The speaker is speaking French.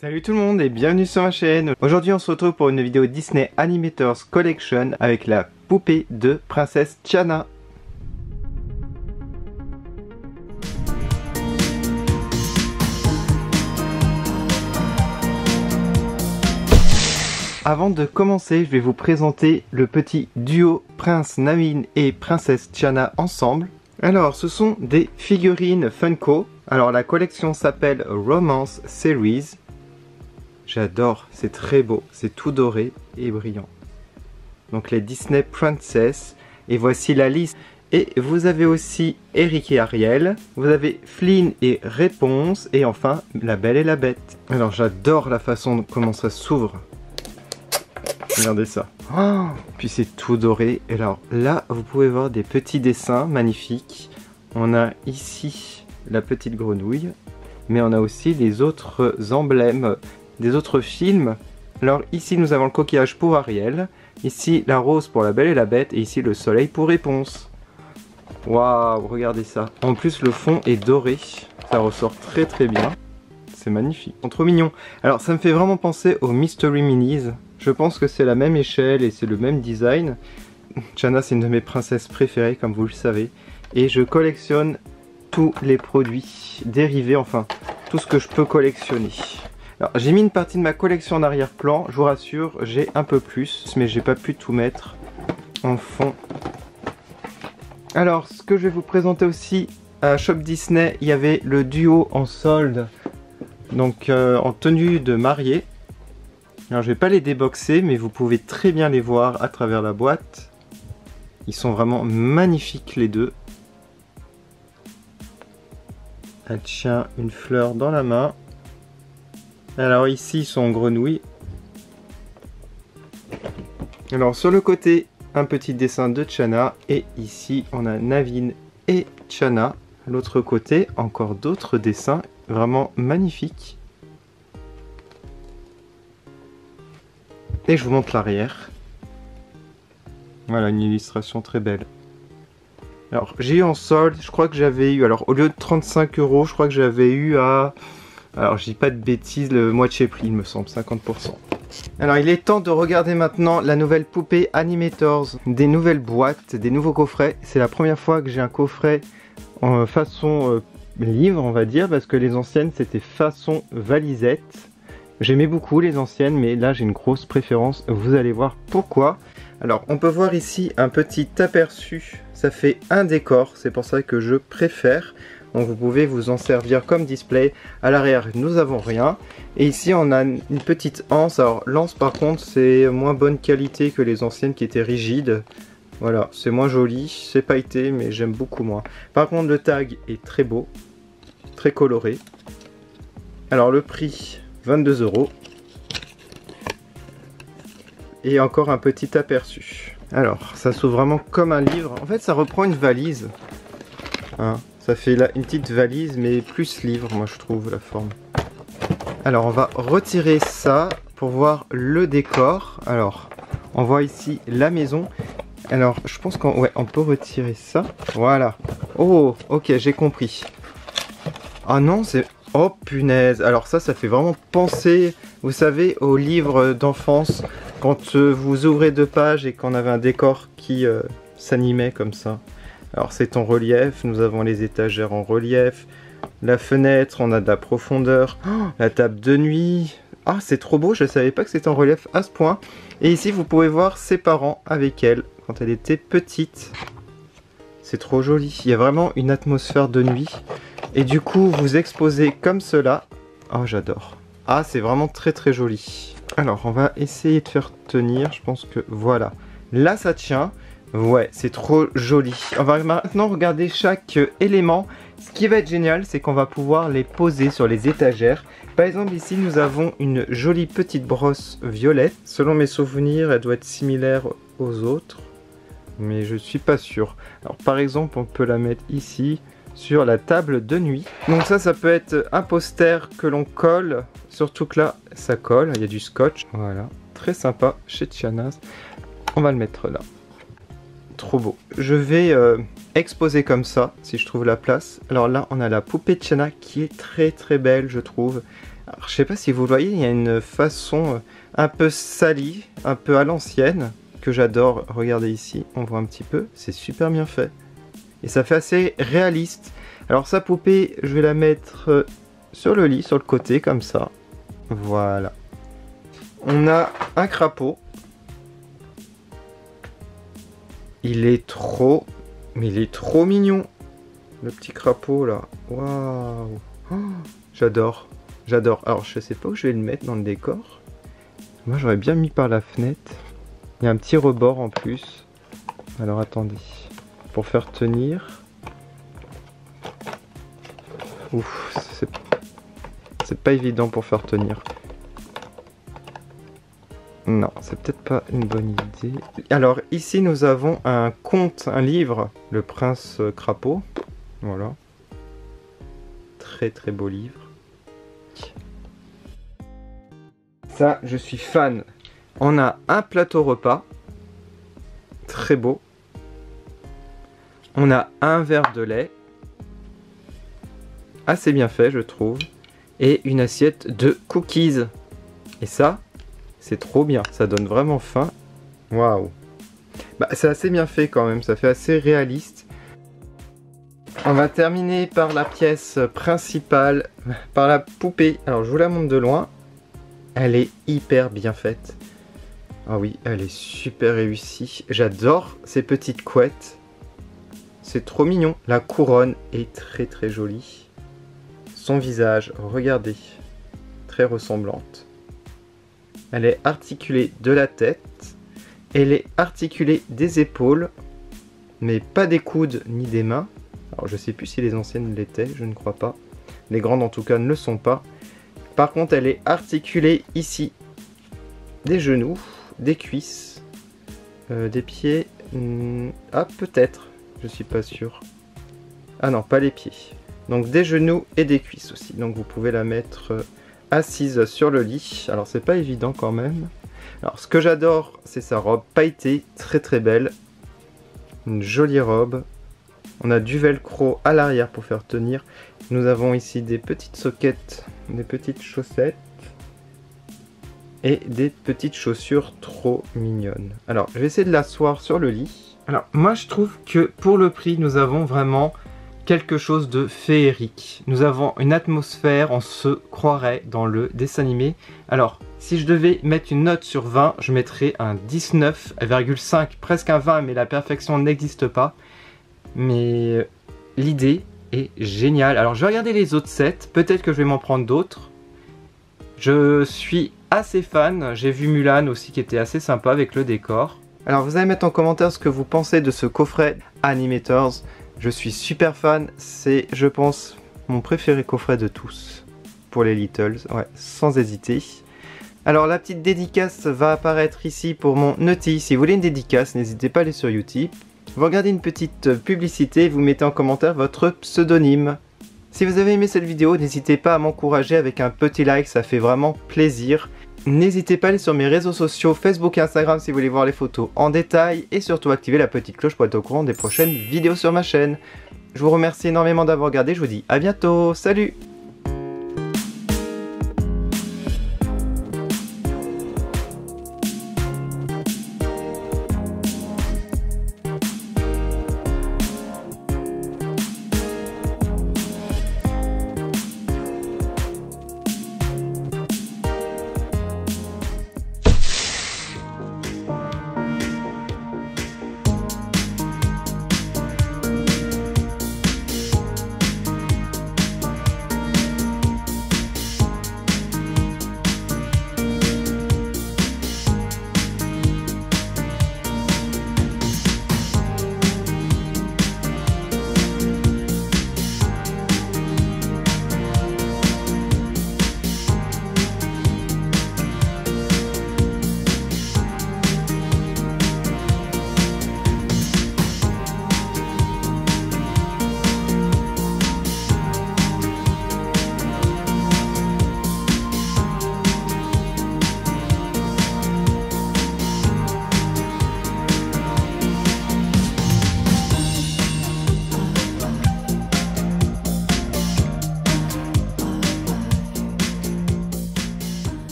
Salut tout le monde et bienvenue sur ma chaîne. Aujourd'hui on se retrouve pour une vidéo Disney Animators Collection avec la poupée de Princesse Tiana. Avant de commencer, je vais vous présenter le petit duo Prince Naveen et Princesse Tiana ensemble. Alors, ce sont des figurines Funko. Alors, la collection s'appelle Romance Series. J'adore, c'est très beau, c'est tout doré et brillant. Donc les Disney Princess, et voici la liste. Et vous avez aussi Eric et Ariel, vous avez Flynn et Réponse, et enfin La Belle et la Bête. Alors j'adore la façon comment ça s'ouvre. Regardez ça. Oh, puis c'est tout doré. Et alors là, vous pouvez voir des petits dessins magnifiques. On a ici la petite grenouille, mais on a aussi les autres emblèmes des autres films. Alors ici nous avons le coquillage pour Ariel, ici la rose pour La Belle et la Bête, et ici le soleil pour Réponse. Waouh, regardez ça. En plus le fond est doré, ça ressort très très bien. C'est magnifique, ils sont trop mignons. Alors ça me fait vraiment penser aux Mystery Minis. Je pense que c'est la même échelle et c'est le même design. Tiana c'est une de mes princesses préférées comme vous le savez. Et je collectionne tous les produits dérivés, enfin tout ce que je peux collectionner. Alors j'ai mis une partie de ma collection en arrière-plan, je vous rassure, j'ai un peu plus, mais j'ai pas pu tout mettre en fond. Alors ce que je vais vous présenter aussi, à Shop Disney, il y avait le duo en solde, donc en tenue de mariée. Alors je vais pas les déboxer, mais vous pouvez très bien les voir à travers la boîte. Ils sont vraiment magnifiques les deux. Elle tient une fleur dans la main. Alors ici ils sont en grenouille. Alors sur le côté, un petit dessin de Tiana. Et ici on a Naveen et Tiana. L'autre côté, encore d'autres dessins vraiment magnifiques. Et je vous montre l'arrière. Voilà, une illustration très belle. Alors j'ai eu en solde, je crois que j'avais eu, alors au lieu de 35 €, je crois que j'avais eu à... Alors je dis pas de bêtises, le moitié prix il me semble, 50%. Alors il est temps de regarder maintenant la nouvelle poupée Animators. Des nouvelles boîtes, des nouveaux coffrets. C'est la première fois que j'ai un coffret en façon livre on va dire, parce que les anciennes c'était façon valisette. J'aimais beaucoup les anciennes, mais là j'ai une grosse préférence, vous allez voir pourquoi. Alors on peut voir ici un petit aperçu, ça fait un décor, c'est pour ça que je préfère. Donc vous pouvez vous en servir comme display. À l'arrière nous avons rien. Et ici on a une petite anse. Alors l'anse par contre c'est moins bonne qualité que les anciennes qui étaient rigides. Voilà, c'est moins joli, c'est pailleté mais j'aime beaucoup moins. Par contre le tag est très beau, très coloré. Alors le prix 22 €. Et encore un petit aperçu. Alors ça s'ouvre vraiment comme un livre. En fait ça reprend une valise. Hein. Ça fait là une petite valise, mais plus livre, moi je trouve la forme. Alors on va retirer ça pour voir le décor. Alors on voit ici la maison. Alors je pense qu'on ouais, on peut retirer ça. Voilà. Oh, ok, j'ai compris. Ah non, c'est... Oh punaise. Alors ça fait vraiment penser, vous savez, aux livres d'enfance. Quand vous ouvrez 2 pages et qu'on avait un décor qui s'animait comme ça. Alors c'est en relief, nous avons les étagères en relief, la fenêtre, on a de la profondeur, oh, la table de nuit, ah c'est trop beau, je ne savais pas que c'était en relief à ce point. Et ici vous pouvez voir ses parents avec elle, quand elle était petite. C'est trop joli, il y a vraiment une atmosphère de nuit. Et du coup vous exposez comme cela, oh j'adore. Ah c'est vraiment très très joli. Alors on va essayer de faire tenir, je pense que voilà, là ça tient. Ouais, c'est trop joli. On va maintenant regarder chaque élément. Ce qui va être génial, c'est qu'on va pouvoir les poser sur les étagères. Par exemple, ici, nous avons une jolie petite brosse violette. Selon mes souvenirs, elle doit être similaire aux autres. Mais je suis pas sûr. Alors, par exemple, on peut la mettre ici, sur la table de nuit. Donc ça peut être un poster que l'on colle. Surtout que là, ça colle. Il y a du scotch. Voilà. Très sympa chez Tiana. On va le mettre là. Trop beau. Je vais exposer comme ça, si je trouve la place. Alors là, on a la poupée de Tiana qui est très très belle, je trouve. Alors, je sais pas si vous le voyez, il y a une façon un peu salie, un peu à l'ancienne, que j'adore. Regardez ici, on voit un petit peu, c'est super bien fait. Et ça fait assez réaliste. Alors sa poupée, je vais la mettre sur le lit, sur le côté, comme ça. Voilà. On a un crapaud. Il est trop... Mais il est trop mignon. Le petit crapaud, là. Waouh. Oh, j'adore. J'adore. Alors, je sais pas où je vais le mettre dans le décor. Moi, j'aurais bien mis par la fenêtre. Il y a un petit rebord en plus. Alors, attendez. Pour faire tenir... Ouf, c'est pas évident pour faire tenir. Non, c'est peut-être pas une bonne idée. Alors ici nous avons un conte, un livre, Le Prince Crapaud. Voilà. Très très beau livre. Ça, je suis fan. On a un plateau repas. Très beau. On a un verre de lait. Assez bien fait, je trouve. Et une assiette de cookies. Et ça, c'est trop bien. Ça donne vraiment faim. Waouh. Bah, c'est assez bien fait quand même. Ça fait assez réaliste. On va terminer par la pièce principale. Par la poupée. Alors, je vous la montre de loin. Elle est hyper bien faite. Ah oui, elle est super réussie. J'adore ces petites couettes. C'est trop mignon. La couronne est très très jolie. Son visage, regardez, très ressemblante. Elle est articulée de la tête. Elle est articulée des épaules, mais pas des coudes ni des mains. Alors je sais plus si les anciennes l'étaient, je ne crois pas. Les grandes en tout cas ne le sont pas. Par contre, elle est articulée ici. Des genoux, des cuisses, des pieds. Ah, peut-être, je suis pas sûr. Ah non, pas les pieds. Donc des genoux et des cuisses aussi. Donc vous pouvez la mettre assise sur le lit. Alors c'est pas évident quand même. Alors ce que j'adore, c'est sa robe pailletée, très très belle. Une jolie robe. On a du velcro à l'arrière pour faire tenir. Nous avons ici des petites soquettes, des petites chaussettes. Et des petites chaussures trop mignonnes. Alors je vais essayer de l'asseoir sur le lit. Alors moi je trouve que pour le prix, nous avons vraiment... quelque chose de féerique. Nous avons une atmosphère, on se croirait dans le dessin animé. Alors, si je devais mettre une note sur 20, je mettrais un 19,5, presque un 20, mais la perfection n'existe pas. Mais l'idée est géniale. Alors, je vais regarder les autres sets, peut-être que je vais m'en prendre d'autres. Je suis assez fan, j'ai vu Mulan aussi qui était assez sympa avec le décor. Alors, vous allez mettre en commentaire ce que vous pensez de ce coffret Animators. Je suis super fan, c'est, je pense, mon préféré coffret de tous pour les Littles, ouais, sans hésiter. Alors la petite dédicace va apparaître ici pour mon Naughty. Si vous voulez une dédicace, n'hésitez pas à aller sur Utip. Vous regardez une petite publicité, vous mettez en commentaire votre pseudonyme. Si vous avez aimé cette vidéo, n'hésitez pas à m'encourager avec un petit like, ça fait vraiment plaisir. N'hésitez pas à aller sur mes réseaux sociaux, Facebook et Instagram si vous voulez voir les photos en détail. Et surtout activez la petite cloche pour être au courant des prochaines vidéos sur ma chaîne. Je vous remercie énormément d'avoir regardé, je vous dis à bientôt, salut!